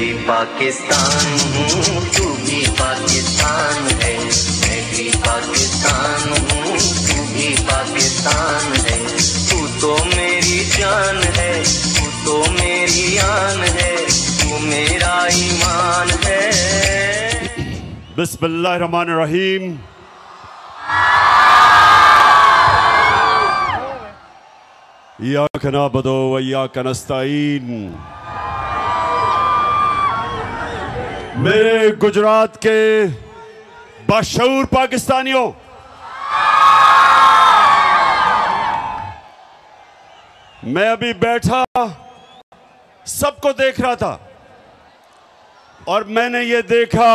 भी पाकिस्तान हूँ, तू भी पाकिस्तान है। मैं भी पाकिस्तान हूँ, तू भी पाकिस्तान है। तू तो मेरी जान है, तू तो मेरी आन है, तू मेरा ईमान है। बिस्मिल्लाहिर्रहमानिर्रहीम। इय्याका नअबुदु व इय्याका नस्तईन। मेरे गुजरात के बाशऊर पाकिस्तानियों, मैं अभी बैठा सबको देख रहा था और मैंने ये देखा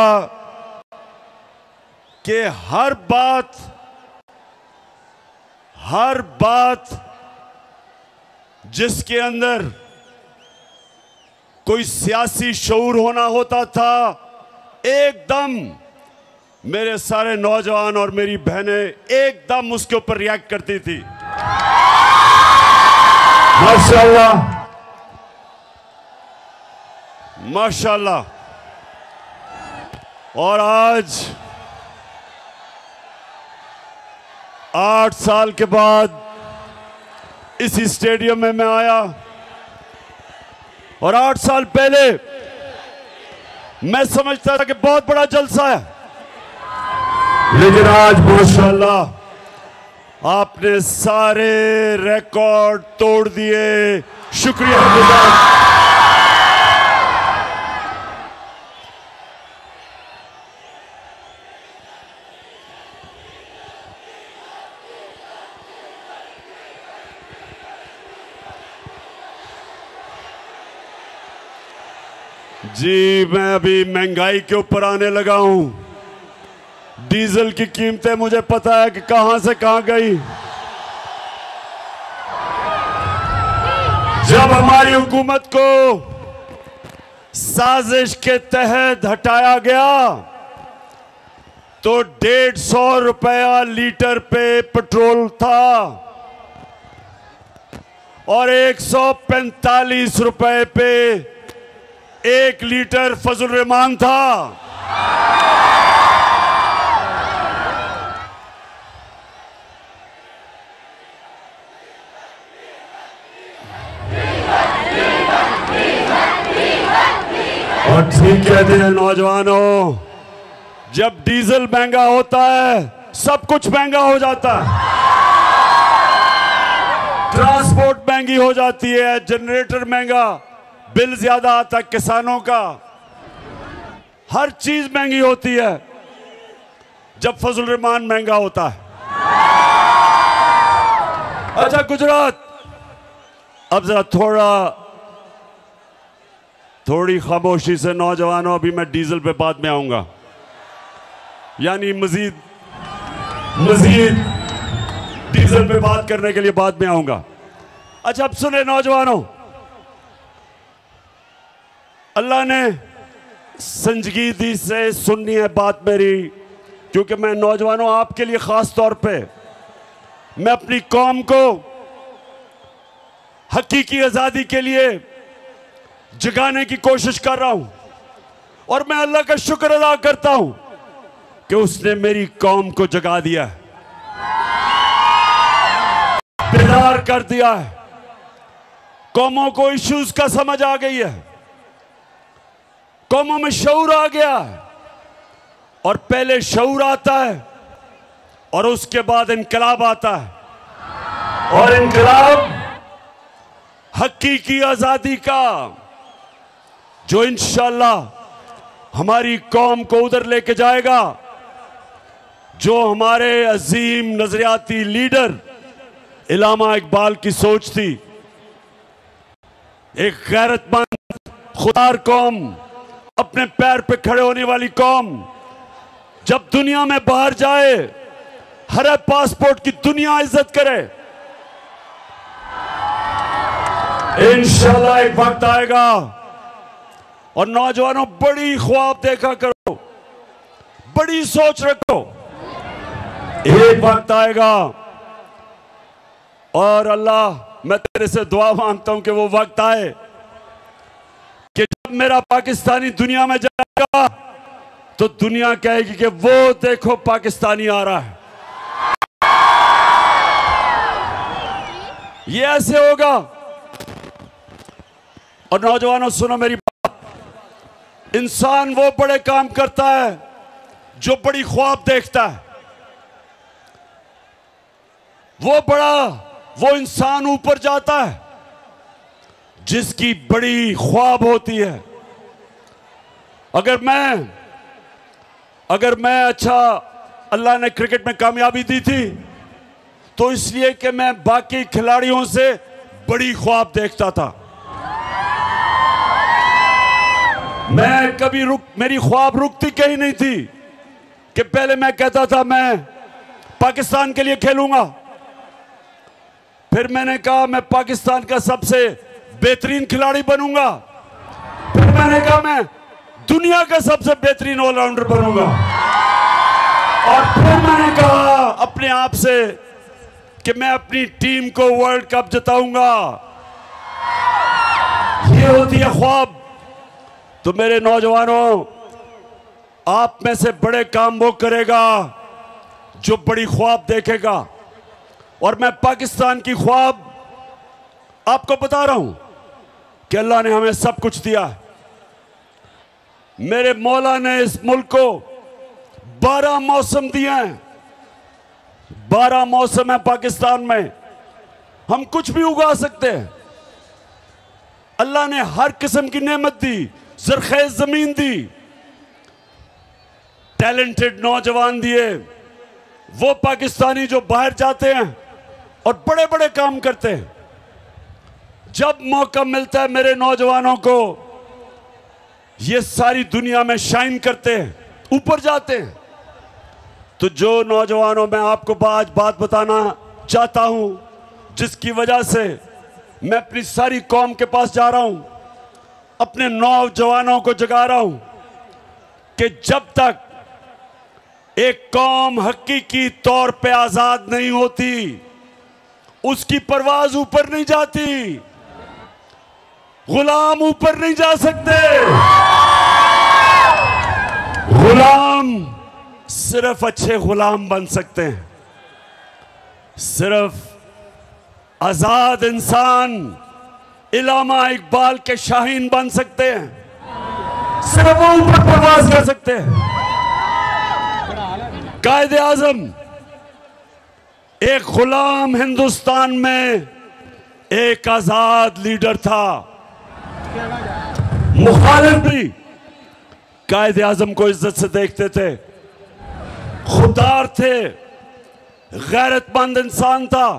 कि हर बात जिसके अंदर कोई सियासी शऊर होना होता था, एकदम मेरे सारे नौजवान और मेरी बहनें एकदम उसके ऊपर रिएक्ट करती थी। माशाल्लाह माशाल्लाह। और आज 8 साल के बाद इसी स्टेडियम में मैं आया और 8 साल पहले मैं समझता था कि बहुत बड़ा जलसा है, लेकिन आज माशाल्लाह आपने सारे रिकॉर्ड तोड़ दिए। शुक्रिया। जी, मैं अभी महंगाई के ऊपर आने लगा हूं। डीजल की कीमतें मुझे पता है कि कहां से कहां गई। जब हमारी हुकूमत को साजिश के तहत हटाया गया तो 150 रुपया लीटर पे पेट्रोल था और 145 रुपए पे 1 लीटर फजल रहमान था। और ठीक कहते हैं नौजवानों, जब डीजल महंगा होता है सब कुछ महंगा हो जाता है। ट्रांसपोर्ट महंगी हो जाती है, जनरेटर महंगा, बिल ज्यादा आता है किसानों का, हर चीज महंगी होती है जब फजल रहमान महंगा होता है। अच्छा गुजरात, अब जरा थोड़ी खामोशी से नौजवानों, अभी मैं डीजल पे बाद में आऊंगा, यानी मजीद डीजल पे बात करने के लिए बाद में आऊंगा। अच्छा अब सुने नौजवानों, अल्लाह ने संजीदगी से सुननी है बात मेरी, क्योंकि मैं नौजवानों आपके लिए खास तौर पे मैं अपनी कौम को हकीकी आजादी के लिए जगाने की कोशिश कर रहा हूं और मैं अल्लाह का शुक्र अदा करता हूं कि उसने मेरी कौम को जगा दिया है, बेदार कर दिया है। कौमों को इश्यूज का समझ आ गई है, कौमों में शऊर आ गया है और पहले शऊर आता है और उसके बाद इनकलाब आता है और इनकलाब हकीकी आजादी का, जो इंशाअल्लाह हमारी कौम को उधर लेके जाएगा जो हमारे अजीम नजरियाती लीडर इलामा इकबाल की सोच थी। एक गैरतमंद खुदार कौम, अपने पैर पे खड़े होने वाली कौम, जब दुनिया में बाहर जाए हर पासपोर्ट की दुनिया इज्जत करे। इंशाल्लाह एक वक्त आएगा, और नौजवानों बड़ी ख्वाब देखा करो, बड़ी सोच रखो, एक वक्त आएगा और अल्लाह मैं तेरे से दुआ मांगता हूं कि वो वक्त आए कि मेरा पाकिस्तानी दुनिया में जाएगा तो दुनिया कहेगी कि वो देखो पाकिस्तानी आ रहा है। ये ऐसे होगा। और नौजवानों सुनो मेरी बात, इंसान वो बड़े काम करता है जो बड़ी ख्वाब देखता है। वो इंसान ऊपर जाता है जिसकी बड़ी ख्वाब होती है। अगर मैं अच्छा, अल्लाह ने क्रिकेट में कामयाबी दी थी तो इसलिए कि मैं बाकी खिलाड़ियों से बड़ी ख्वाब देखता था। मैं कभी मेरी ख्वाब रुकती कहीं नहीं थी कि पहले मैं कहता था मैं पाकिस्तान के लिए खेलूंगा, फिर मैंने कहा मैं पाकिस्तान का सबसे बेहतरीन खिलाड़ी बनूंगा, फिर मैंने कहा मैं दुनिया का सबसे बेहतरीन ऑलराउंडर बनूंगा, और फिर मैंने कहा अपने आप से कि मैं अपनी टीम को वर्ल्ड कप जिताऊंगा। ये होती है ख्वाब। तो मेरे नौजवानों, आप में से बड़े काम वो करेगा जो बड़ी ख्वाब देखेगा। और मैं पाकिस्तान की ख्वाब आपको बता रहा हूं कि अल्लाह ने हमें सब कुछ दिया है। मेरे मौला ने इस मुल्क को 12 मौसम दिए हैं। 12 मौसम है पाकिस्तान में, हम कुछ भी उगा सकते हैं। अल्लाह ने हर किस्म की नेमत दी, ज़रख़ेज़ जमीन दी, टैलेंटेड नौजवान दिए। वो पाकिस्तानी जो बाहर जाते हैं और बड़े बड़े काम करते हैं, जब मौका मिलता है मेरे नौजवानों को, ये सारी दुनिया में शाइन करते हैं, ऊपर जाते हैं। तो जो नौजवानों, मैं आपको आज बात बताना चाहता हूं जिसकी वजह से मैं अपनी सारी कौम के पास जा रहा हूं, अपने नौजवानों को जगा रहा हूं कि जब तक एक कौम हकीकी तौर पे आजाद नहीं होती, उसकी परवाज ऊपर नहीं जाती। गुलाम ऊपर नहीं जा सकते। गुलाम सिर्फ अच्छे गुलाम बन सकते हैं, सिर्फ आजाद इंसान इलामा इकबाल के शाहीन बन सकते हैं, सिर्फ वो ऊपर परवाज कर सकते हैं। कायदे आजम एक गुलाम हिंदुस्तान में एक आजाद लीडर था। मुखालिफ भी कायदे आजम को इज्जत से देखते थे, खुददार थे, गैरतमंद इंसान था।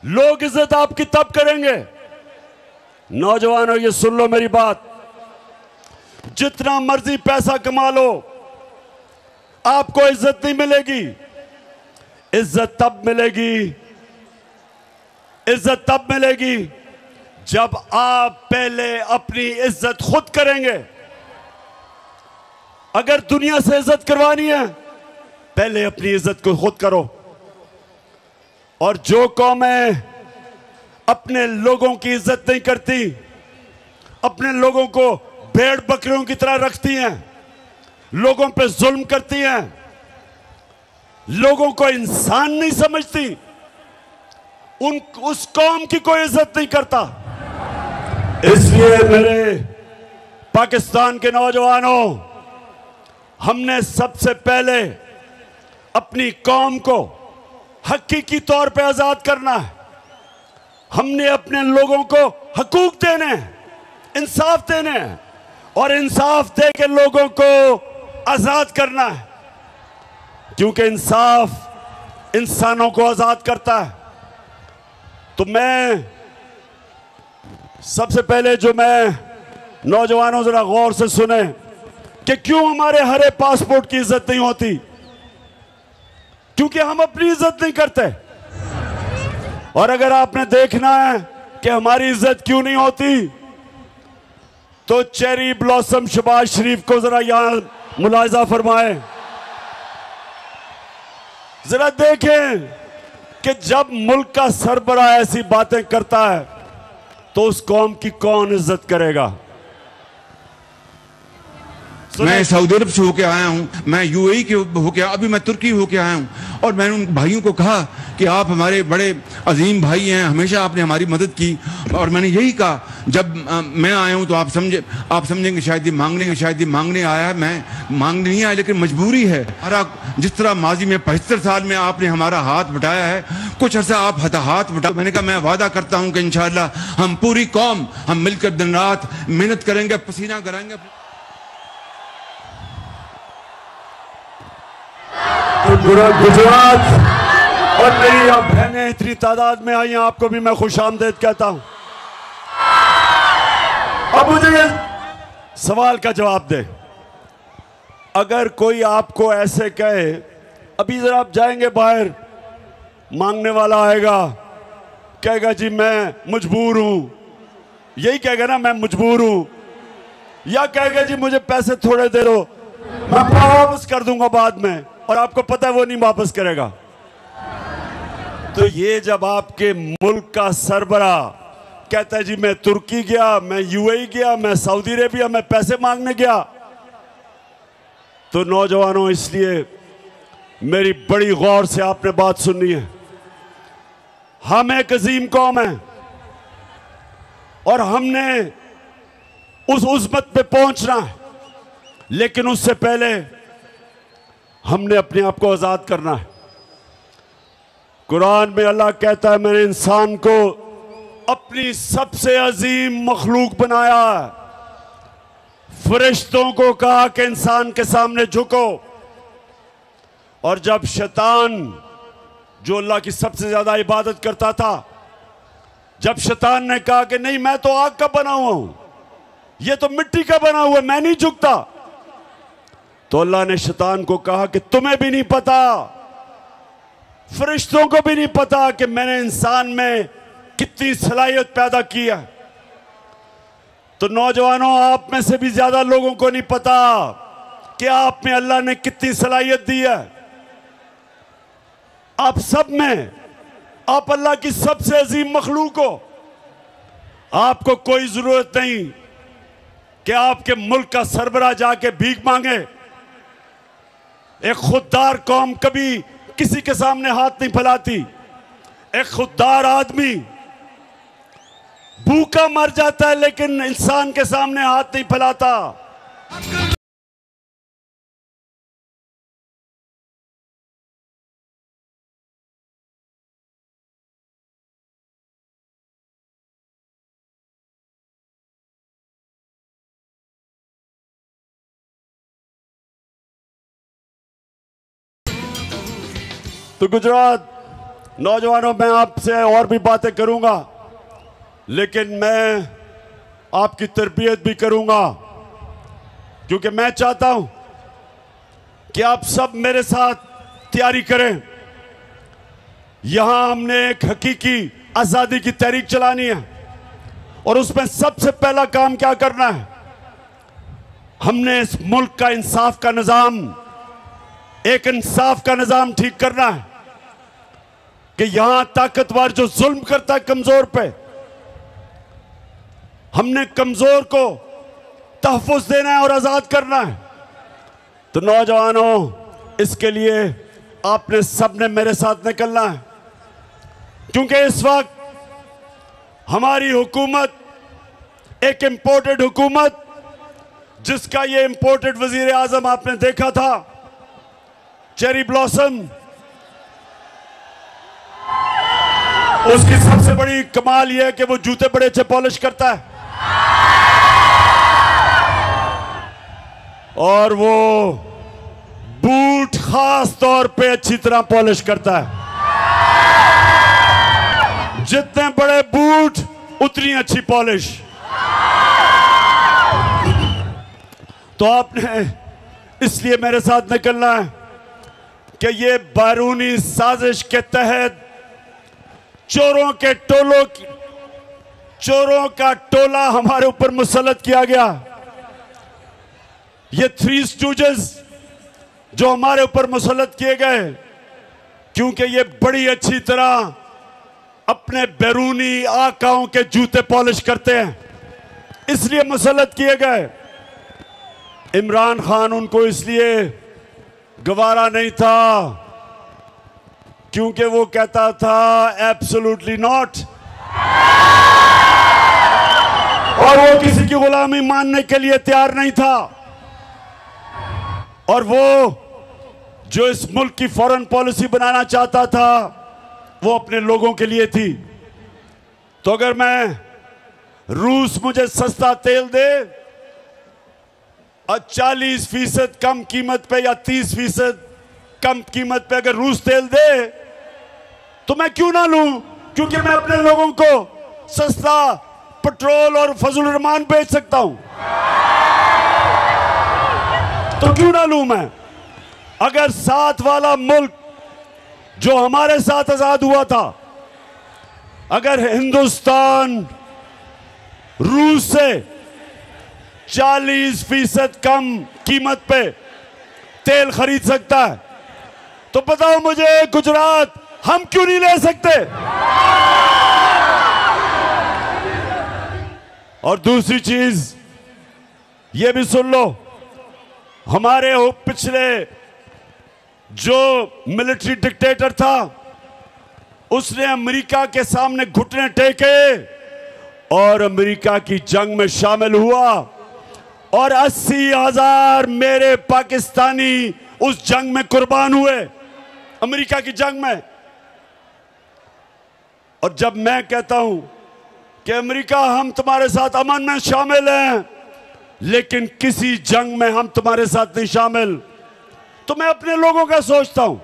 लोग इज्जत आपकी तब करेंगे, नौजवानों ये सुन लो मेरी बात, जितना मर्जी पैसा कमा लो आपको इज्जत नहीं मिलेगी। इज्जत तब मिलेगी जब आप पहले अपनी इज्जत खुद करेंगे। अगर दुनिया से इज्जत करवानी है, पहले अपनी इज्जत को खुद करो। और जो कौमें अपने लोगों की इज्जत नहीं करती, अपने लोगों को भेड़ बकरियों की तरह रखती हैं, लोगों पे जुल्म करती हैं, लोगों को इंसान नहीं समझती, उस कौम की कोई इज्जत नहीं करता। इसलिए मेरे पाकिस्तान के नौजवानों, हमने सबसे पहले अपनी कौम को हकीकी तौर पे आजाद करना है। हमने अपने लोगों को हकूक देने हैं, इंसाफ देने हैं, और इंसाफ दे के लोगों को आजाद करना है, क्योंकि इंसाफ इंसानों को आजाद करता है। तो मैं सबसे पहले जो मैं नौजवानों जरा गौर से सुने कि क्यों हमारे हरे पासपोर्ट की इज्जत नहीं होती, क्योंकि हम अपनी इज्जत नहीं करते। और अगर आपने देखना है कि हमारी इज्जत क्यों नहीं होती, तो चेरी ब्लॉसम शहबाज शरीफ को जरा यहां मुलाहिजा फरमाएं। जरा देखें कि जब मुल्क का सरबराह ऐसी बातें करता है तो उस कौम की कौन इज्जत करेगा? मैं सऊदी अरब से होके आया हूँ, मैं यूएई के होके, अभी मैं तुर्की होके आया हूँ, और मैंने उन भाइयों को कहा कि आप हमारे बड़े अजीम भाई हैं, हमेशा आपने हमारी मदद की। और मैंने यही कहा, जब मैं आया हूँ तो आप समझेंगे शायद ये मांगने आया है। मैं मांगने नहीं आया, लेकिन मजबूरी है। जिस तरह माजी में 75 साल में आपने हमारा हाथ बटाया है, कुछ अर्सा आप हाथ बटा। मैंने कहा मैं वादा करता हूँ कि इंशाअल्लाह हम पूरी कौम हम मिलकर दिन रात मेहनत करेंगे, पसीना कराएंगे। तो गुजरात और मेरी अब बहनें इतनी तादाद में आई हैं, आपको भी मैं खुशामदीद कहता हूं। अब मुझे सवाल का जवाब दे। अगर कोई आपको ऐसे कहे, अभी जरा आप जाएंगे बाहर, मांगने वाला आएगा, कहेगा जी मैं मजबूर हूं, यही कहेगा ना, मैं मजबूर हूं, या कहेगा जी मुझे पैसे थोड़े दे दो, मैं वापस कर दूंगा बाद में, और आपको पता है वो नहीं वापस करेगा। तो ये जब आपके मुल्क का सरबरा कहता है जी मैं तुर्की गया, मैं यूएई गया, मैं सऊदी अरेबिया में पैसे मांगने गया, तो नौजवानों इसलिए मेरी बड़ी गौर से आपने बात सुननी है। हम एक अजीम कौम है और हमने उस उज़्मत पे पहुंचना है, लेकिन उससे पहले हमने अपने आप को आजाद करना है। कुरान में अल्लाह कहता है मैंने इंसान को अपनी सबसे अजीम मखलूक बनाया है। फरिश्तों को कहा कि इंसान के सामने झुको, और जब शैतान जो अल्लाह की सबसे ज्यादा इबादत करता था, जब शैतान ने कहा कि नहीं मैं तो आग का बना हुआ हूं, ये तो मिट्टी का बना हुआ है, मैं नहीं झुकता, तो अल्लाह ने शैतान को कहा कि तुम्हें भी नहीं पता, फरिश्तों को भी नहीं पता कि मैंने इंसान में कितनी सलाहियत पैदा की है। तो नौजवानों, आप में से भी ज्यादा लोगों को नहीं पता कि आप में अल्लाह ने कितनी सलाहियत दी है। आप सब में, आप अल्लाह की सबसे अजीम मखलूक हो। आपको कोई जरूरत नहीं कि आपके मुल्क का सरबराह जाके भीख मांगे। एक खुददार कौम कभी किसी के सामने हाथ नहीं फैलाती। एक खुददार आदमी भूखा मर जाता है, लेकिन इंसान के सामने हाथ नहीं फैलाता। तो गुजरात नौजवानों, मैं आपसे और भी बातें करूंगा, लेकिन मैं आपकी तरबियत भी करूंगा, क्योंकि मैं चाहता हूं कि आप सब मेरे साथ तैयारी करें। यहां हमने एक हकीकी आजादी की तहरीक चलानी है, और उसमें सबसे पहला काम क्या करना है, हमने इस मुल्क का इंसाफ का निजाम, एक इंसाफ का निजाम ठीक करना है कि यहां ताकतवर जो जुल्म करता है कमजोर पे, हमने कमजोर को तहफ़्फ़ुज़ देना है और आजाद करना है। तो नौजवानों, इसके लिए आपने सबने मेरे साथ निकलना है, क्योंकि इस वक्त हमारी हुकूमत एक इंपोर्टेड हुकूमत, जिसका ये इंपोर्टेड वजीर आजम आपने देखा था, चेरी ब्लॉसम, उसकी सबसे बड़ी कमाल यह है कि वो जूते बड़े अच्छे पॉलिश करता है, और वो बूट खास तौर पे अच्छी तरह पॉलिश करता है। जितने बड़े बूट उतनी अच्छी पॉलिश। तो आपने इसलिए मेरे साथ निकलना है कि ये बैरूनी साजिश के तहत चोरों का टोला हमारे ऊपर मुसल्लत किया गया। ये थ्री स्टूजेस जो हमारे ऊपर मुसल्लत किए गए, क्योंकि ये बड़ी अच्छी तरह अपने बैरूनी आकाओं के जूते पॉलिश करते हैं, इसलिए मुसल्लत किए गए। इमरान खान उनको इसलिए गवारा नहीं था क्योंकि वो कहता था एब्सोल्युटली नॉट, और वो किसी की गुलामी मानने के लिए तैयार नहीं था। और वो जो इस मुल्क की फॉरेन पॉलिसी बनाना चाहता था वो अपने लोगों के लिए थी। तो अगर मैं रूस मुझे सस्ता तेल दे और 40% कम कीमत पे या 30% कम कीमत पे अगर रूस तेल दे तो मैं क्यों ना लूं, क्योंकि मैं अपने लोगों को सस्ता पेट्रोल और फजल रहमान बेच सकता हूं, तो क्यों ना लूं मैं। अगर साथ वाला मुल्क जो हमारे साथ आजाद हुआ था, अगर हिंदुस्तान रूस से 40% कम कीमत पे तेल खरीद सकता है, तो बताओ मुझे गुजरात हम क्यों नहीं ले सकते। और दूसरी चीज ये भी सुन लो, हमारे पिछले जो मिलिट्री डिक्टेटर था उसने अमेरिका के सामने घुटने टेके और अमेरिका की जंग में शामिल हुआ, और 80,000 मेरे पाकिस्तानी उस जंग में कुर्बान हुए, अमेरिका की जंग में। और जब मैं कहता हूं कि अमेरिका हम तुम्हारे साथ अमन में शामिल हैं लेकिन किसी जंग में हम तुम्हारे साथ नहीं शामिल, तो मैं अपने लोगों का सोचता हूं।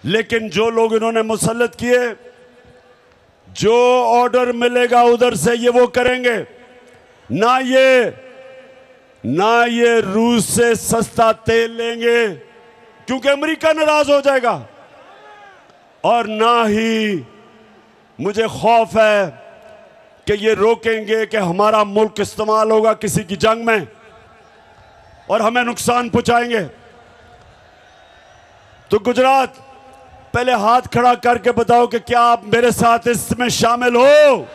लेकिन जो लोग इन्होंने मुसल्लत किए, जो ऑर्डर मिलेगा उधर से ये वो करेंगे। ना ये रूस से सस्ता तेल लेंगे क्योंकि अमेरिका नाराज हो जाएगा, और ना ही मुझे खौफ है कि ये रोकेंगे कि हमारा मुल्क इस्तेमाल होगा किसी की जंग में और हमें नुकसान पहुंचाएंगे। तो गुजरात, पहले हाथ खड़ा करके बताओ कि क्या आप मेरे साथ इसमें शामिल हो।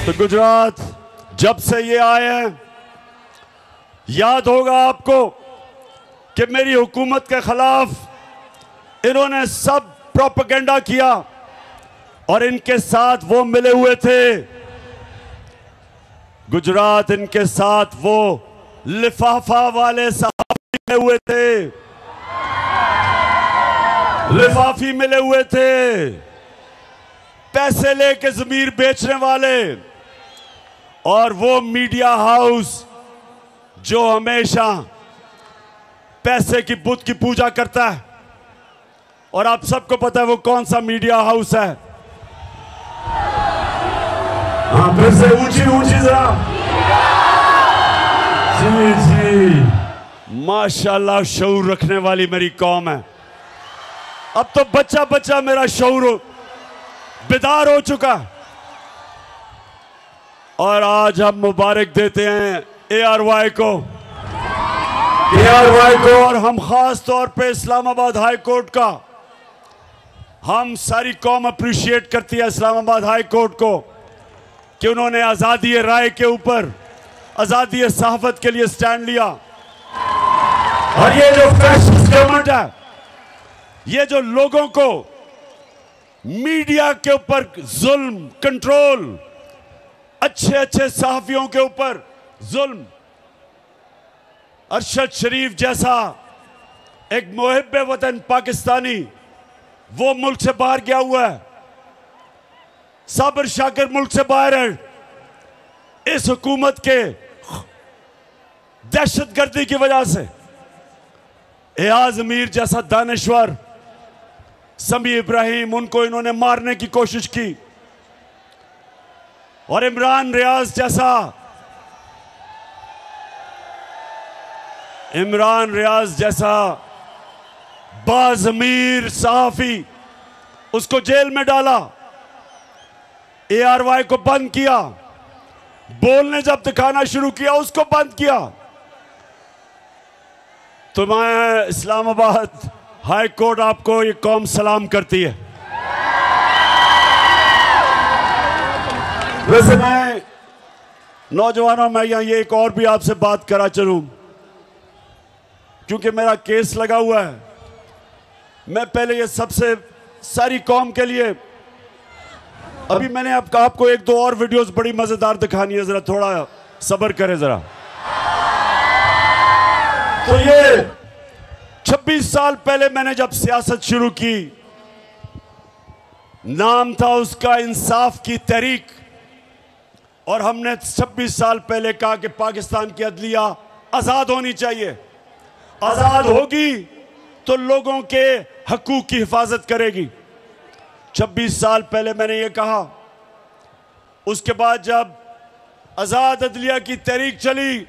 तो गुजरात जब से ये आए हैं, याद होगा आपको कि मेरी हुकूमत के खिलाफ इन्होंने सब प्रोपेगेंडा किया और इनके साथ वो मिले हुए थे। गुजरात इनके साथ वो लिफाफा वाले साहब मिले हुए थे, लिफाफी मिले हुए थे, पैसे लेके जमीर बेचने वाले, और वो मीडिया हाउस जो हमेशा पैसे की बुत की पूजा करता है। और आप सबको पता है वो कौन सा मीडिया हाउस है। हाँ, फिर से ऊंची ऊंची जरा। जी जी, माशाल्लाह शऊर रखने वाली मेरी कौम है। अब तो बच्चा बच्चा मेरा शऊर बेदार हो चुका। और आज हम मुबारक देते हैं ARY को, और हम खास तौर पे इस्लामाबाद हाई कोर्ट का, हम सारी कौम अप्रिशिएट करती है इस्लामाबाद हाई कोर्ट को कि उन्होंने आज़ादी राय के ऊपर, आज़ादी सहाफत के लिए स्टैंड लिया। और ये जो फैसिस्ट गवर्नमेंट है, ये जो लोगों को मीडिया के ऊपर जुल्म, कंट्रोल, अच्छे अच्छे सहाफियों के ऊपर जुल्म, अरशद शरीफ जैसा एक मुहिब्बे वतन पाकिस्तानी वो मुल्क से बाहर गया हुआ है, साबिर शाकिर मुल्क से बाहर है। इस हुकूमत के दहशतगर्दी की वजह से एयाज अमीर जैसा दानिश्वर, समी इब्राहिम, उनको इन्होंने मारने की कोशिश की, और इमरान रियाज जैसा बाज़मीर सहाफी, उसको जेल में डाला, ARY को बंद किया, बोलने जब दिखाना शुरू किया उसको बंद किया। तो मैं इस्लामाबाद हाई कोर्ट आपको ये कौम सलाम करती है। वैसे मैं नौजवानों में यहाँ ये एक और भी आपसे बात करा चलूं, क्योंकि मेरा केस लगा हुआ है। मैं पहले ये सबसे सारी कौम के लिए, अभी मैंने आपको एक दो और वीडियोस बड़ी मजेदार दिखानी है, जरा थोड़ा सब्र करें जरा। तो ये 26 साल पहले मैंने जब सियासत शुरू की, नाम था उसका इंसाफ की तहरीक, और हमने 26 साल पहले कहा कि पाकिस्तान की अदलिया आजाद होनी चाहिए। आजाद होगी तो लोगों के हकूक की हिफाजत करेगी। 26 साल पहले मैंने ये कहा। उसके बाद जब आजाद अदलिया की तहरीक चली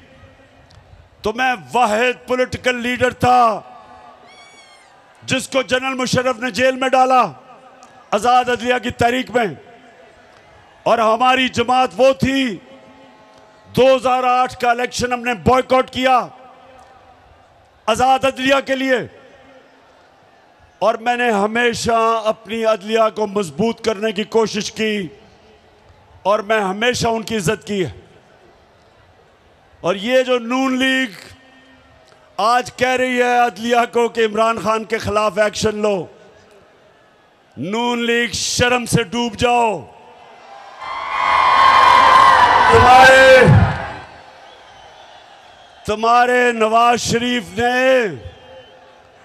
तो मैं वाहिद पॉलिटिकल लीडर था जिसको जनरल मुशर्रफ ने जेल में डाला आजाद अदलिया की तहरीक में, और हमारी जमात वो थी। 2008 का इलेक्शन हमने बॉयकॉट किया आजाद अदलिया के लिए, और मैंने हमेशा अपनी अदलिया को मजबूत करने की कोशिश की, और मैं हमेशा उनकी इज्जत की है। और ये जो नून लीग आज कह रही है अदलिया को कि इमरान खान के खिलाफ एक्शन लो, नून लीग शर्म से डूब जाओ। तुम्हारे नवाज शरीफ ने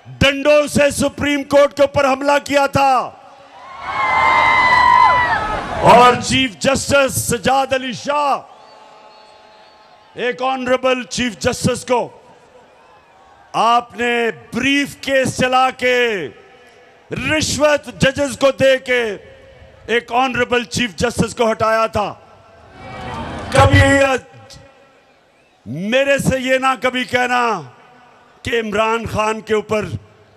डंडों से सुप्रीम कोर्ट के ऊपर हमला किया था, और चीफ जस्टिस सजाद अली शाह, एक ऑनरेबल चीफ जस्टिस को आपने ब्रीफ केस चला के रिश्वत जजेस को दे के एक ऑनरेबल चीफ जस्टिस को हटाया था। कभी मेरे से ये ना कभी कहना कि इमरान खान के ऊपर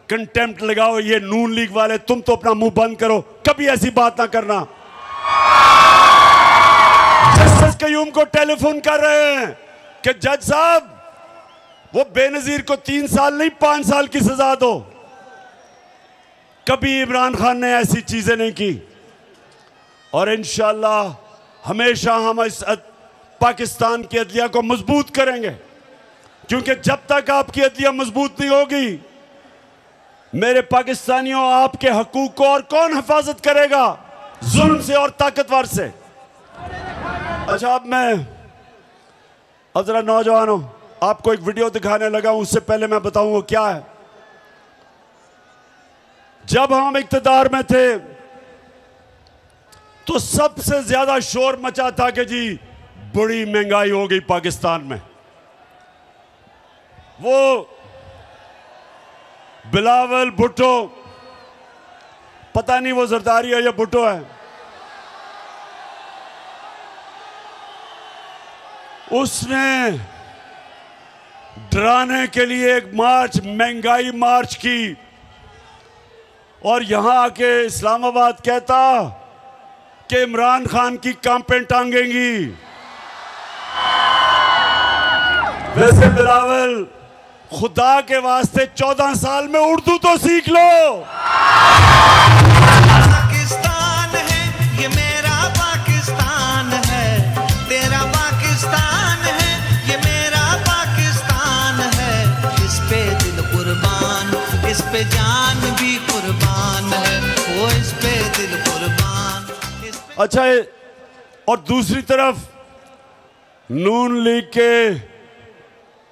कंटेम्प्ट लगाओ, ये नून लीग वाले, तुम तो अपना मुंह बंद करो, कभी ऐसी बात ना करना। जस्टिस कयूम को टेलीफोन कर रहे हैं कि जज साहब वो बेनजीर को 3 साल नहीं 5 साल की सजा दो। कभी इमरान खान ने ऐसी चीजें नहीं की, और इंशाअल्लाह हमेशा हम इस पाकिस्तान की अदलिया को मजबूत करेंगे, क्योंकि जब तक आपकी अदलिया मजबूत नहीं होगी मेरे पाकिस्तानियों, आपके हकूक को और कौन हिफाजत करेगा? जुल्म से और ताकतवर से। अच्छा, अब जरा नौजवानों आपको एक वीडियो दिखाने लगा हूं, उससे पहले मैं बताऊं वो क्या है। जब हम इक्तदार में थे तो सबसे ज्यादा शोर मचा था कि जी बड़ी महंगाई हो गई पाकिस्तान में। वो बिलावल भुट्टो, पता नहीं वो जरदारी है या भुट्टो है, उसने डराने के लिए एक मार्च, महंगाई मार्च की, और यहां आके इस्लामाबाद कहता कि इमरान खान की कांपें टांगेंगी। वैसे बिलावल, खुदा के वास्ते 14 साल में उर्दू तो सीख लो। पाकिस्तान है ये मेरा पाकिस्तान है, तेरा पाकिस्तान है ये मेरा पाकिस्तान है। इस पे दिल कुर्बान, इस पे जान भी कुर्बान है, वो इस पे दिल कुर्बान। अच्छा, और दूसरी तरफ नून लीग के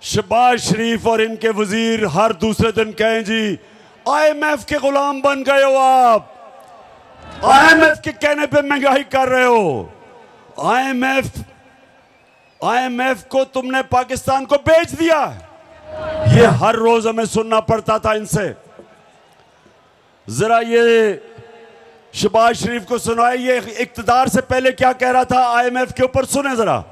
शहबाज शरीफ और इनके वजीर हर दूसरे दिन कहें जी IMF के गुलाम बन गए हो आप, IMF के कहने पे महंगाई कर रहे हो। IMF IMF को तुमने पाकिस्तान को बेच दिया। ये हर रोज हमें सुनना पड़ता था इनसे। जरा ये शहबाज शरीफ को सुनाए, ये इक्तदार से पहले क्या कह रहा था IMF के ऊपर, सुने जरा।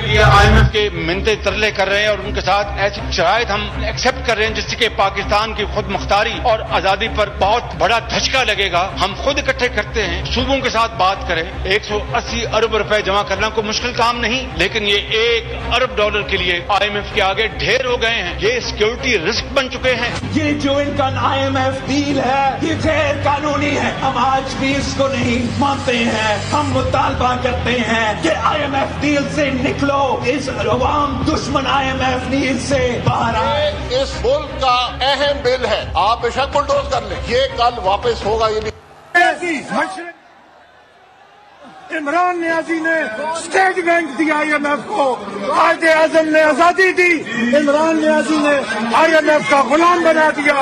ये IMF के मिन्नते तरले कर रहे हैं और उनके साथ ऐसी शराइत हम एक्सेप्ट कर रहे हैं जिससे कि पाकिस्तान की खुद मुख्तारी और आजादी पर बहुत बड़ा धचका लगेगा। हम खुद इकट्ठे करते हैं, सूबों के साथ बात करें। 180 अरब रुपए जमा करना कोई मुश्किल काम नहीं, लेकिन ये $1 अरब के लिए IMF के आगे ढेर हो गए हैं। ये सिक्योरिटी रिस्क बन चुके हैं। ये जो इनका IMF डील है ये गैर कानूनी है। हम आज भी इसको नहीं मानते हैं। हम मुतालबा करते हैं कि IMF डील से निकलो, इस अवाम दुश्मन IMF डील से बाहर आए। इस मुल्क का अहम बिल है, आप बेशक बुलडोज कर लें, ये कल वापस होगा। ये नहीं इमरान नियाजी ने स्टेट बैंक दिया IMF को, कायदे आजम ने आजादी दी, इमरान नियाजी ने IMF का गुलाम बना दिया।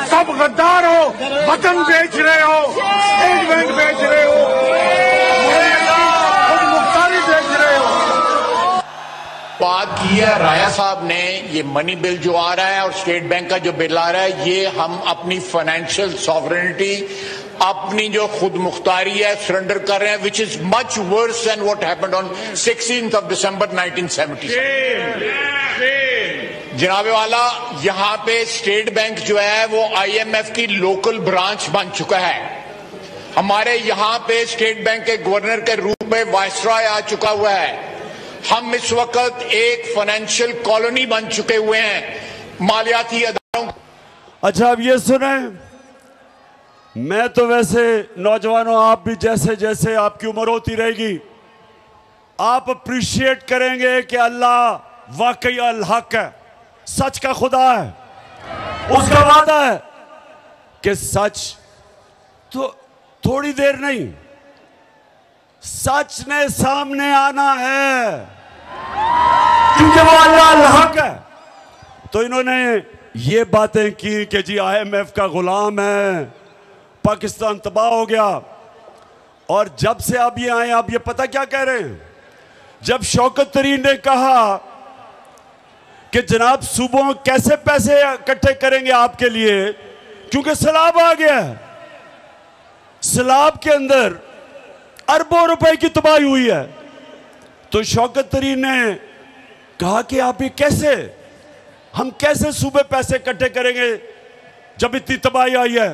सब गद्दार हो, वतन बेच रहे हो, स्टेट बैंक बेच रहे हो, खुद मुख्तारी बेच रहे हो। बात की है राया साहब ने, ये मनी बिल जो आ रहा है और स्टेट बैंक का जो बिल आ रहा है, ये हम अपनी फाइनेंशियल सॉवरेनिटी, अपनी जो खुद मुख्तारी है सरेंडर कर रहे हैं, which is much worse than what happened on 16 दिसंबर 1970। जनाबे वाला, यहां पे स्टेट बैंक जो है वो IMF की लोकल ब्रांच बन चुका है। हमारे यहां पे स्टेट बैंक के गवर्नर के रूप में वायसराय आ चुका हुआ है। हम इस वक्त एक फाइनेंशियल कॉलोनी बन चुके हुए हैं मालियाती अदारों। अच्छा, अब ये सुने, मैं तो वैसे नौजवानों, आप भी जैसे जैसे आपकी उम्र होती रहेगी, आप अप्रिशिएट करेंगे कि अल्लाह वाकई अल हक है, सच का खुदा है। उसका वादा है कि सच तो थोड़ी देर नहीं, सच ने सामने आना है, क्योंकि वो अल्लाह अल हक है। तो इन्होंने ये बातें की कि जी IMF का गुलाम है, पाकिस्तान तबाह हो गया। और जब से आप ये आए, आप ये पता क्या कह रहे हैं? जब शौकत तरीन ने कहा कि जनाब सूबों कैसे पैसे इकट्ठे करेंगे आपके लिए, क्योंकि सैलाब आ गया है, सैलाब के अंदर अरबों रुपए की तबाही हुई है, तो शौकत तरीन ने कहा कि आप ये कैसे, हम कैसे सूबे पैसे इकट्ठे करेंगे जब इतनी तबाही आई है?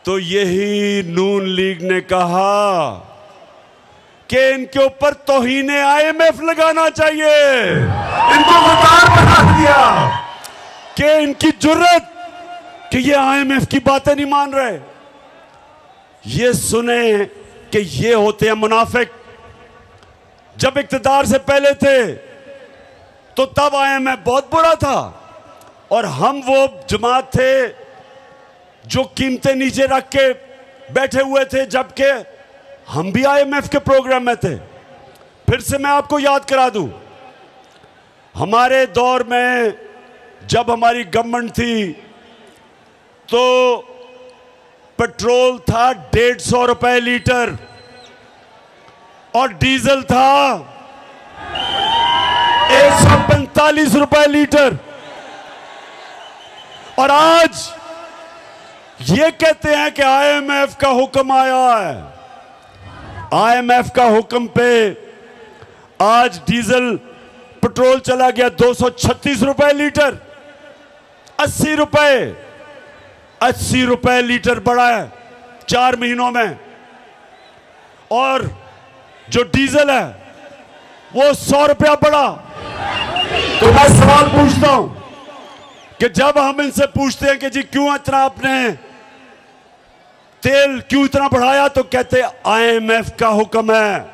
तो यही नून लीग ने कहा कि इनके ऊपर तौहीने IMF लगाना चाहिए। इनको गद्दार बना दिया कि इनकी जुर्रत कि ये IMF की बातें नहीं मान रहे। ये सुने कि ये होते हैं मुनाफिक। जब इक्तदार से पहले थे तो तब IMF बहुत बुरा था, और हम वो जमात थे जो कीमतें नीचे रख के बैठे हुए थे, जबकि हम भी IMF के प्रोग्राम में थे। फिर से मैं आपको याद करा दूं, हमारे दौर में जब हमारी गवर्नमेंट थी तो पेट्रोल था 150 रुपए लीटर और डीजल था 145 रुपए लीटर। और आज ये कहते हैं कि IMF का हुक्म आया है। IMF का हुक्म पे आज डीजल पेट्रोल चला गया 236 रुपए लीटर, 80 रुपए लीटर बढ़ा है 4 महीनों में। और जो डीजल है वो 100 रुपया बढ़ा। तो मैं सवाल पूछता हूं कि जब हम इनसे पूछते हैं कि जी क्यों इतना आपने तेल क्यों इतना बढ़ाया, तो कहते IMF का हुक्म है।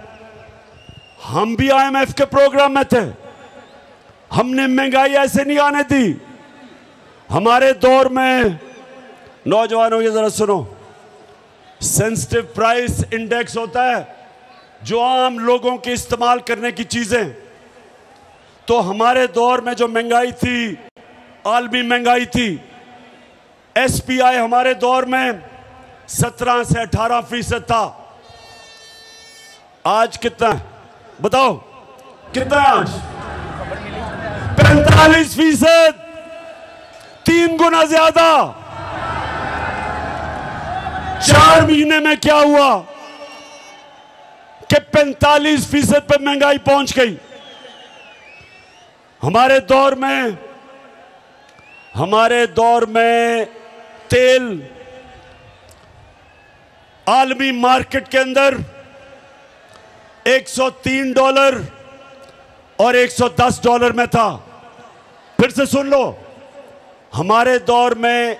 हम भी IMF के प्रोग्राम में थे, हमने महंगाई ऐसे नहीं आने दी। हमारे दौर में, नौजवानों ये जरा सुनो, सेंसिटिव प्राइस इंडेक्स होता है जो आम लोगों के इस्तेमाल करने की चीजें। तो हमारे दौर में जो महंगाई थी, आलमी महंगाई थी, SPI हमारे दौर में 17 से 18% था। आज कितना है बताओ? कितना आज 45%, 3 गुना ज्यादा। 4 महीने में क्या हुआ कि 45% पे महंगाई पहुंच गई। हमारे दौर में तेल आलमी मार्केट के अंदर $103 और $110 में था। फिर से सुन लो, हमारे दौर में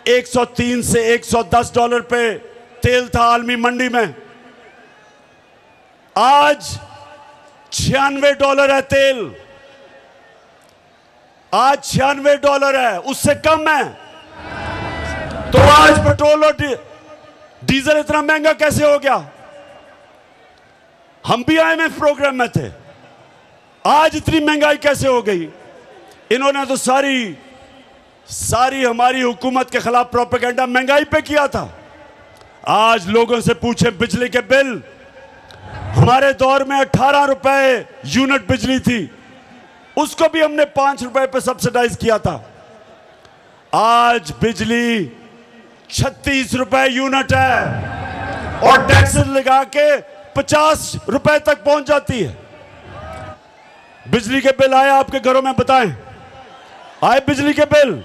103 से $110 पे तेल था आलमी मंडी में। आज $96 है तेल, आज $96 है, उससे कम है। तो आज पेट्रोल और डीजल इतना महंगा कैसे हो गया? हम भी IMF प्रोग्राम में थे, आज इतनी महंगाई कैसे हो गई? इन्होंने तो सारी हमारी हुकूमत के खिलाफ प्रोपेगेंडा महंगाई पे किया था। आज लोगों से पूछे बिजली के बिल, हमारे दौर में 18 रुपए यूनिट बिजली थी, उसको भी हमने 5 रुपए पे सब्सिडाइज किया था। आज बिजली 36 रुपए यूनिट है और टैक्स लगा के 50 रुपए तक पहुंच जाती है। बिजली के बिल आए आपके घरों में? बताएं, आए बिजली के बिल?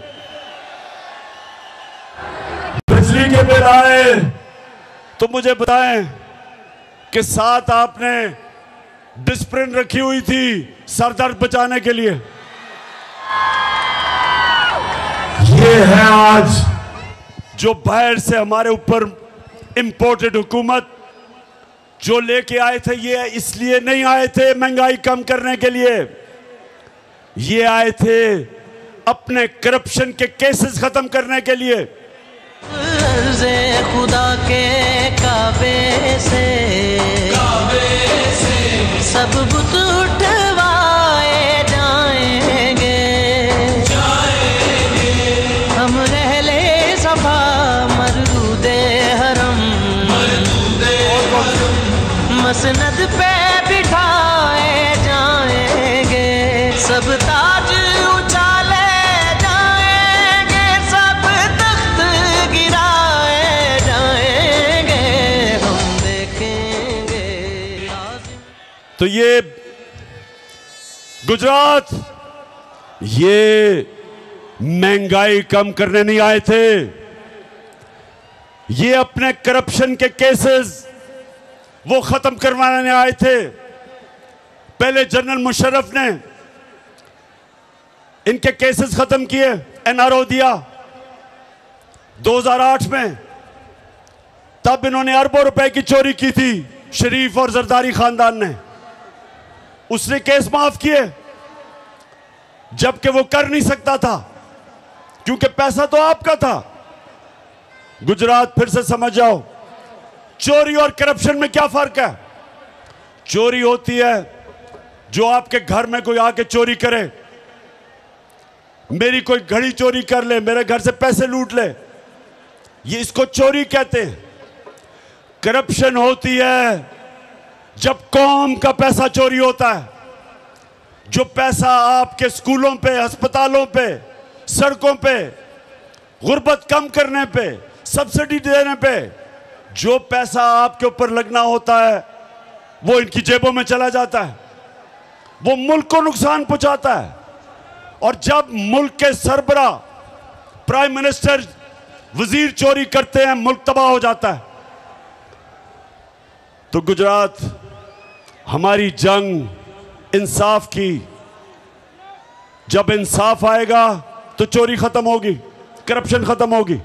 बिजली के बिल आए तो मुझे बताएं कि साथ आपने डिस्प्रिन रखी हुई थी सर दर्द बचाने के लिए। ये है आज जो बाहर से हमारे ऊपर इंपोर्टेड हुकूमत जो लेके आए थे। ये इसलिए नहीं आए थे महंगाई कम करने के लिए, ये आए थे अपने करप्शन के केसेस खत्म करने के लिए। खुदा के काबे से सब बुत उठवाए जाएंगे, हम रहले सफा मरदूदे हरम मसनद पे बिठाए जाएंगे, सब ताज उछाले जाएंगे, सब तख्त गिराए जाएंगे, हम देखेंगे। तो ये गुजरात, ये महंगाई कम करने नहीं आए थे, ये अपने करप्शन के केसेस वो खत्म करवाने आए थे। पहले जनरल मुशर्रफ ने इनके केसेस खत्म किए, NRO दिया 2008 में, तब इन्होंने अरबों रुपए की चोरी की थी शरीफ और जरदारी खानदान ने, उसने केस माफ किए, जबकि वो कर नहीं सकता था क्योंकि पैसा तो आपका था। गुजरात फिर से समझ जाओ, चोरी और करप्शन में क्या फर्क है? चोरी होती है जो आपके घर में कोई आके चोरी करे, मेरी कोई घड़ी चोरी कर ले, मेरे घर से पैसे लूट ले, ये इसको चोरी कहते हैं। करप्शन होती है जब कौम का पैसा चोरी होता है, जो पैसा आपके स्कूलों पे, अस्पतालों पे, सड़कों पे, गुर्बत कम करने पे, सब्सिडी देने पे, जो पैसा आपके ऊपर लगना होता है वो इनकी जेबों में चला जाता है, वो मुल्क को नुकसान पहुंचाता है। और जब मुल्क के सरबरा, प्राइम मिनिस्टर, वजीर चोरी करते हैं, मुल्क तबाह हो जाता है। तो गुजरात, हमारी जंग इंसाफ की, जब इंसाफ आएगा तो चोरी खत्म होगी, करप्शन खत्म होगी।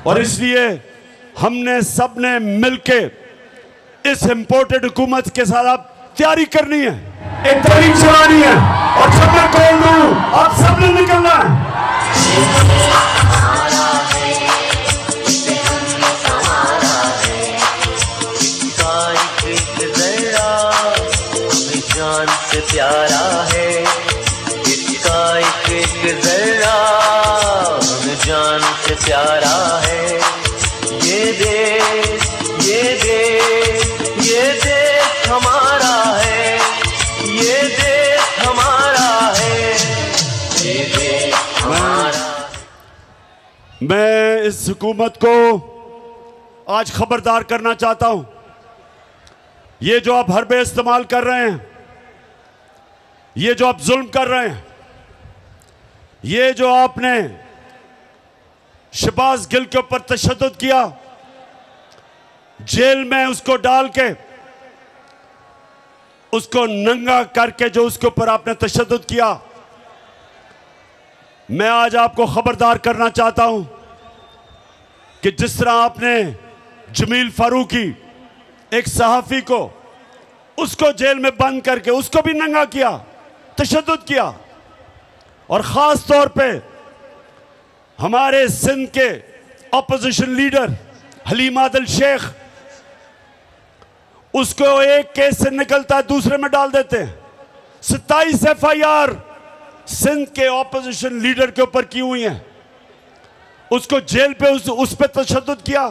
और इसलिए हमने सबने मिलके इस इंपोर्टेड हुकूमत के साथ अब तैयारी करनी है, एक तहरीक चलानी है, और जब मैं कॉल दूं आप सबने निकलना है। जान से प्यारा है इसका एक जरा, हमें जान से प्यारा है। ये देश, ये देश, ये देश हमारा है, ये मैं इस हुकूमत को आज खबरदार करना चाहता हूं, ये जो आप हरबे इस्तेमाल कर रहे हैं, ये जो आप जुल्म कर रहे हैं, ये जो आपने शहबाज गिल के ऊपर तशद्दुद किया, जेल में उसको डाल के, उसको नंगा करके जो उसके ऊपर आपने तशद्दुद किया, मैं आज आपको खबरदार करना चाहता हूं कि जिस तरह आपने जमील फारूकी एक सहाफी को, उसको जेल में बंद करके उसको भी नंगा किया, तशद्दुद किया, और खास तौर पे हमारे सिंध के ऑपोजिशन लीडर हलीम आदिल शेख, उसको एक केस से निकलता है दूसरे में डाल देते हैं। 27 FIR सिंध के ऑपोजिशन लीडर के ऊपर की हुई हैं, उसको जेल पे उस पे तशद्दुद किया।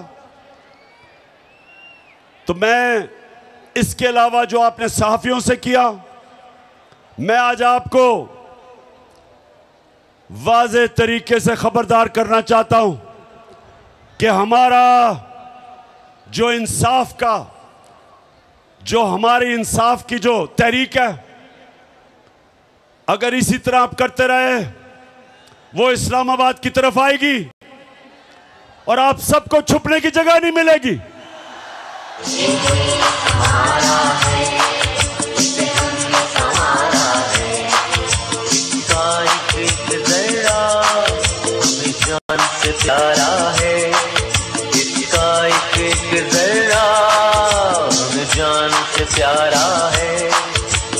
तो मैं इसके अलावा जो आपने सहाफियों से किया, मैं आज आपको वाज़े तरीके से खबरदार करना चाहता हूं कि हमारा जो इंसाफ का, जो हमारी इंसाफ की जो तहरीक है, अगर इसी तरह आप करते रहे, वो इस्लामाबाद की तरफ आएगी और आप सबको छुपने की जगह नहीं मिलेगी। प्यारा है इसका एक जरा, जान से प्यारा है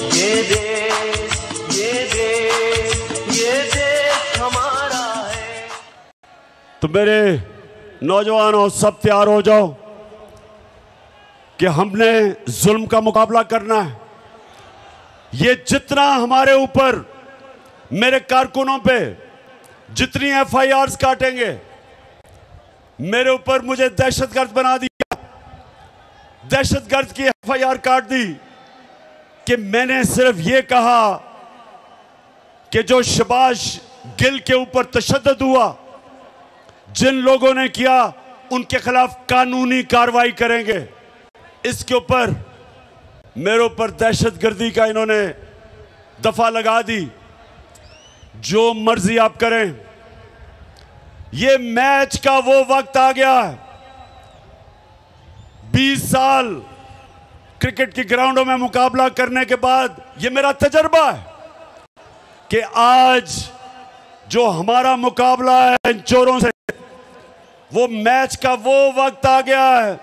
ये देश, ये देश, ये देश हमारा है। तो मेरे नौजवानों, सब तैयार हो जाओ कि हमने जुल्म का मुकाबला करना है। ये जितना हमारे ऊपर, मेरे कारकुनों पे जितनी FIRs काटेंगे, मेरे ऊपर मुझे दहशतगर्द बना दिया, दहशतगर्द की FIR काट दी कि मैंने सिर्फ ये कहा कि जो शहबाज गिल के ऊपर तशद्दुद हुआ, जिन लोगों ने किया, उनके खिलाफ कानूनी कार्रवाई करेंगे। इसके ऊपर मेरे ऊपर दहशतगर्दी का इन्होंने दफा लगा दी। जो मर्जी आप करें, ये मैच का वो वक्त आ गया है। 20 साल क्रिकेट की ग्राउंडों में मुकाबला करने के बाद ये मेरा तजर्बा है कि आज जो हमारा मुकाबला है इन चोरों से, वो मैच का वो वक्त आ गया है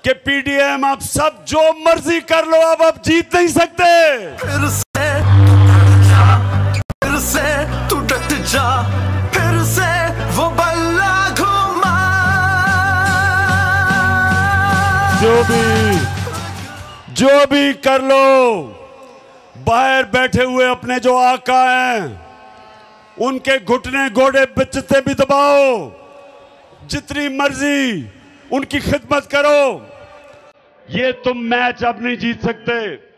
कि PDM आप सब जो मर्जी कर लो, अब आप जीत नहीं सकते। फिर से तू डट जा, फिर से वो बल्ला घुमा। जो भी कर लो, बाहर बैठे हुए अपने जो आका हैं, उनके घुटने घोड़े बिचते भी दबाओ, जितनी मर्जी उनकी खिदमत करो। ये तुम मैच अब नहीं जीत सकते।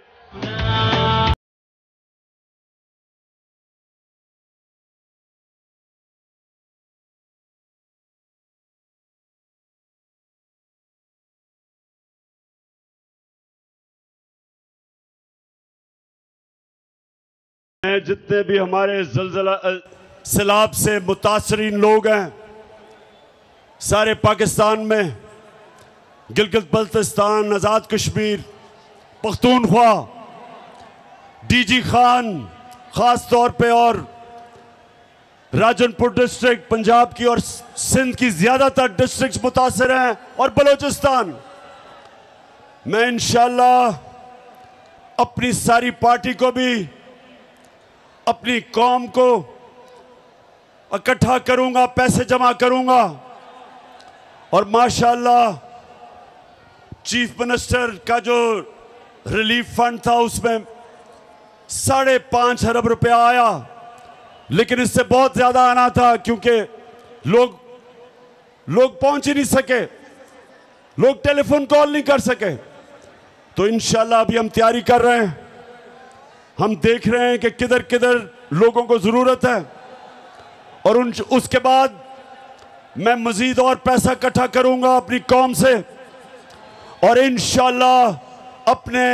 जितने भी हमारे ज़लज़ला सैलाब से मुतासरीन लोग हैं, सारे पाकिस्तान में, गिलगित बल्तिस्तान, आज़ाद कश्मीर, पख्तूनख्वा, DG खान ख़ास तौर पे, और राजनपुर डिस्ट्रिक्ट पंजाब की और सिंध की ज़्यादातर डिस्ट्रिक्ट मुतासर हैं, और बलोचिस्तान। मैं इंशाअल्लाह अपनी सारी पार्टी को भी, अपनी कौम को इकट्ठा करूंगा, पैसे जमा करूंगा, और माशाअल्लाह चीफ मिनिस्टर का जो रिलीफ फंड था उसमें 5.5 अरब रुपया आया, लेकिन इससे बहुत ज्यादा आना था क्योंकि लोग पहुंच ही नहीं सके, लोग टेलीफोन कॉल नहीं कर सके। तो इंशाअल्लाह अभी हम तैयारी कर रहे हैं, हम देख रहे हैं कि किधर किधर लोगों को जरूरत है, और उसके बाद मैं मजीद और पैसा इकट्ठा करूंगा अपनी कौम से और इंशाअल्लाह अपने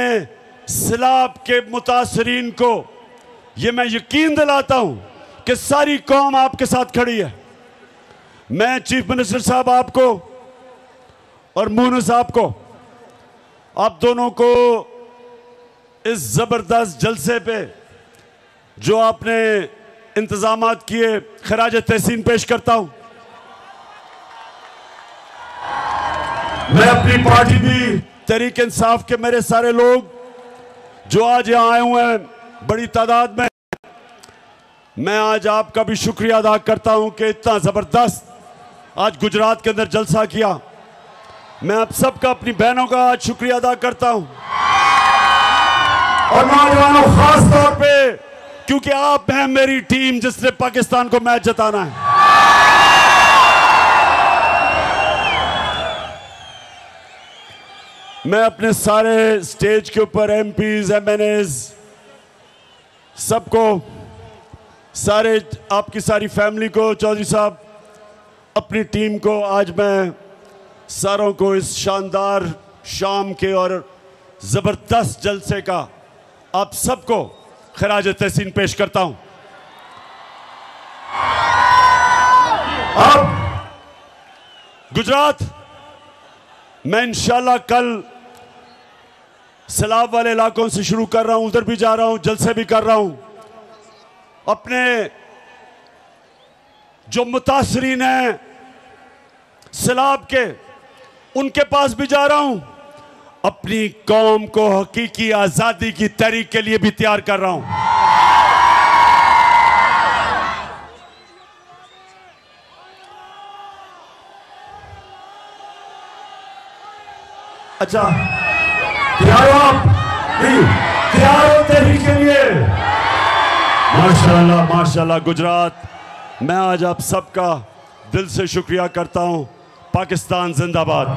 सैलाब के मुतासरीन को ये मैं यकीन दिलाता हूं कि सारी कौम आपके साथ खड़ी है। मैं चीफ मिनिस्टर साहब आपको और मून साहब को, आप दोनों को इस जबरदस्त जलसे पे जो आपने इंतजामात किए खराज तहसीन पेश करता हूं। मैं अपनी पार्टी भी तहरीक इंसाफ के मेरे सारे लोग जो आज यहां आए हुए हैं बड़ी तादाद में, मैं आज आपका भी शुक्रिया अदा करता हूं कि इतना जबरदस्त आज गुजरात के अंदर जलसा किया। मैं आप सबका, अपनी बहनों का आज शुक्रिया अदा करता हूं और नौजवानों खास तौर पे, क्योंकि आप हैं मेरी टीम जिसने पाकिस्तान को मैच जिताना है। मैं अपने सारे स्टेज के ऊपर एमपीज, एमएनएज, सबको, सारे आपकी सारी फैमिली को, चौधरी साहब, अपनी टीम को, आज मैं सारों को इस शानदार शाम के और जबरदस्त जलसे का आप सबको खराज तहसीन पेश करता हूं। अब गुजरात, मैं इंशाल्लाह कल सैलाब वाले इलाकों से शुरू कर रहा हूं, उधर भी जा रहा हूं, जलसे भी कर रहा हूं। अपने जो मुतासरीन हैं सैलाब के, उनके पास भी जा रहा हूं। अपनी कौम को हकीकी आजादी की तहरीक के लिए भी तैयार कर रहा हूं। अच्छा, तैयार हो आप? तैयार हो तहरीक के लिए? माशाल्लाह माशाल्लाह। गुजरात, मैं आज आप सबका दिल से शुक्रिया करता हूं। पाकिस्तान जिंदाबाद।